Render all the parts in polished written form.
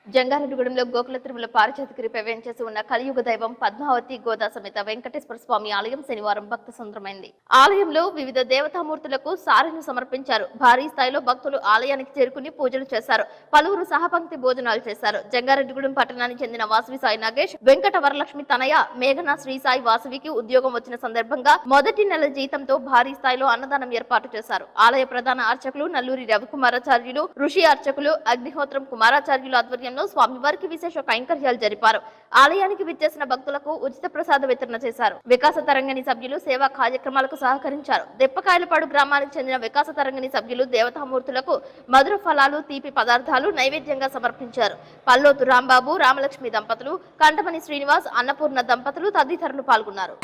జంగారెడ్డిగూడెంలో గోకుల తిరుమల పారిజాతగిరిపై వేంచేసి ఉన్న కలియుగ దైవం పద్మావతి గోదా సమేత వెంకటేశ్వర స్వామి ఆలయం శనివారం భక్త సంద్రమైంది. ఆలయంలో వివిధ దేవతామూర్తులకు సారెను సమర్పించారు. భారీ స్థాయిలో భక్తులు ఆలయానికి చేరుకుని పూజలు చేశారు. పలువురు సహపంక్తి భోజనాలు చేశారు. జంగారెడ్డిగూడెం పట్టణానికి చెందిన వాసవి సాయి నాగేష్, వెంకట వరలక్ష్మి తనయ, మేఘన శ్రీ సాయి వాసవికి ఉద్యోగం వచ్చిన సందర్భంగా మొదటి నెల జీతంతో భారీ స్థాయిలో అన్నదానం ఏర్పాటు చేశారు. ఆలయ ప్రధాన అర్చకులు నల్లూరి రవికుమారాచార్యులు, ఋషి అర్చకులు అగ్నిహోత్రం కుమారాచార్యులు ఆధ్వర్యంలో స్వామివారికి విశేష కైంకర్యాలు జరిపారు. ఆలయానికి విచ్చేసిన భక్తులకు ఉచిత ప్రసాద వితరణ చేశారు. వికాస తరంగిణి సభ్యులు సేవా కార్యక్రమాలకు సహకరించారు. దెప్పకాయలపాడు గ్రామానికి చెందిన వికాస తరంగిణి సభ్యులు దేవతామూర్తులకు మధుర ఫలాలు, తీపి పదార్థాలు నైవేద్యంగా సమర్పించారు. పల్లోతు రాంబాబు, రామలక్ష్మి దంపతులు, కంటమణి శ్రీనివాస్, అన్నపూర్ణ దంపతులు తదితరులు పాల్గొన్నారు.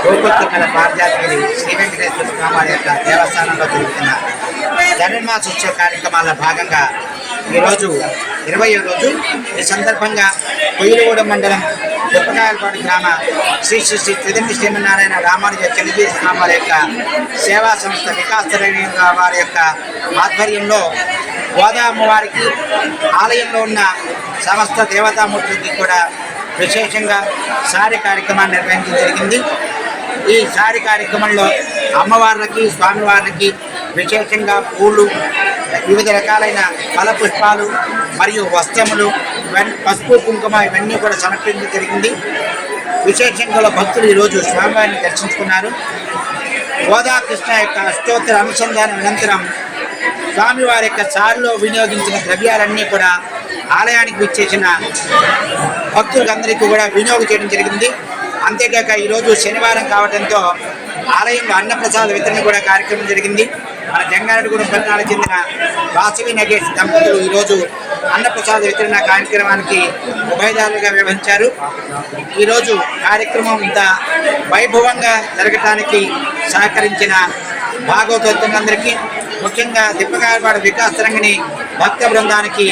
గోకుల తిరుమల పారిజాతగిరి శ్రీ వెంకటేశ్వర స్వామి యొక్క దేవస్థానంలో జరుగుతున్న ధనుర్మాసోత్సవ కార్యక్రమాల్లో భాగంగా ఈరోజు 20వ రోజు. ఈ సందర్భంగా కొయ్యలగూడెం మండలం దెప్పకాయలపాడు గ్రామ శ్రీ శ్రీ శ్రీ త్రిదండి శ్రీమన్నారాయణ రామానుజ చలిజీ స్వామి వారి యొక్క సేవా సంస్థ వికాస వారి యొక్క ఆధ్వర్యంలో గోదా అమ్మవారికి ఆలయంలో ఉన్న సమస్త దేవతామూర్తులకి కూడా విశేషంగా సారి కార్యక్రమాన్ని నిర్వహించడం జరిగింది. ఈ సారి కార్యక్రమంలో అమ్మవార్లకి స్వామివార్లకి విశేషంగా పూలు, వివిధ రకాలైన ఫల పుష్పాలు మరియు వస్త్రములు, పసుపు కుంకుమ ఇవన్నీ కూడా సమర్పించడం జరిగింది. విశేషంగా భక్తులు ఈరోజు స్వామివారిని దర్శించుకున్నారు. గోదాకృష్ణ యొక్క అష్టోత్తర అనుసంధానం అనంతరం స్వామివారి యొక్క సారిలో వినియోగించిన ద్రవ్యాలన్నీ కూడా ఆలయానికి విచ్చేసిన భక్తులందరికీ కూడా వినియోగం చేయడం జరిగింది. అంతేకాక ఈరోజు శనివారం కావడంతో ఆలయంలో అన్నప్రసాద వితరణ కూడా కార్యక్రమం జరిగింది. మన జంగారెడ్డిగూడెం పట్టణానికి చెందిన వాసవి నగేష్ దంపతులు ఈరోజు అన్నప్రసాద వితరణ కార్యక్రమానికి ఉభయదారులుగా వ్యవహరించారు. ఈరోజు కార్యక్రమం ఇంత వైభవంగా జరగటానికి సహకరించిన భాగవతోత్తములందరికీ, ముఖ్యంగా దెప్పకాయలపాడు వికాస తరంగిణి భక్త బృందానికి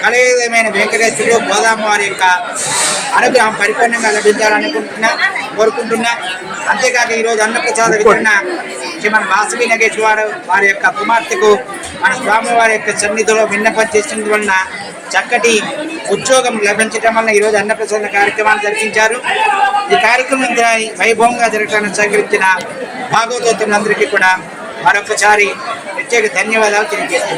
కళాయుధమైన వెంకటేశ్వరుడు గోదామ్మ వారి యొక్క అనుగ్రహం పరిపూర్ణంగా లభించాలని కోరుకుంటున్నా. అంతేకాక ఈరోజు అన్నప్రసాద వితరణ మన వాసవి నగేష్ వారి యొక్క కుమార్తెకు మన స్వామివారి యొక్క సన్నిధిలో విన్నపం చేసినందు వలన చక్కటి ఉద్యోగం లభించడం వలన ఈరోజు అన్నప్రసాద కార్యక్రమాన్ని జరిపించారు. ఈ కార్యక్రమం వైభవంగా జరగడానికి సహకరించిన భాగవతోత్తములందరికీ కూడా మరొకసారి ప్రత్యేక ధన్యవాదాలు తెలియజేస్తున్నాను.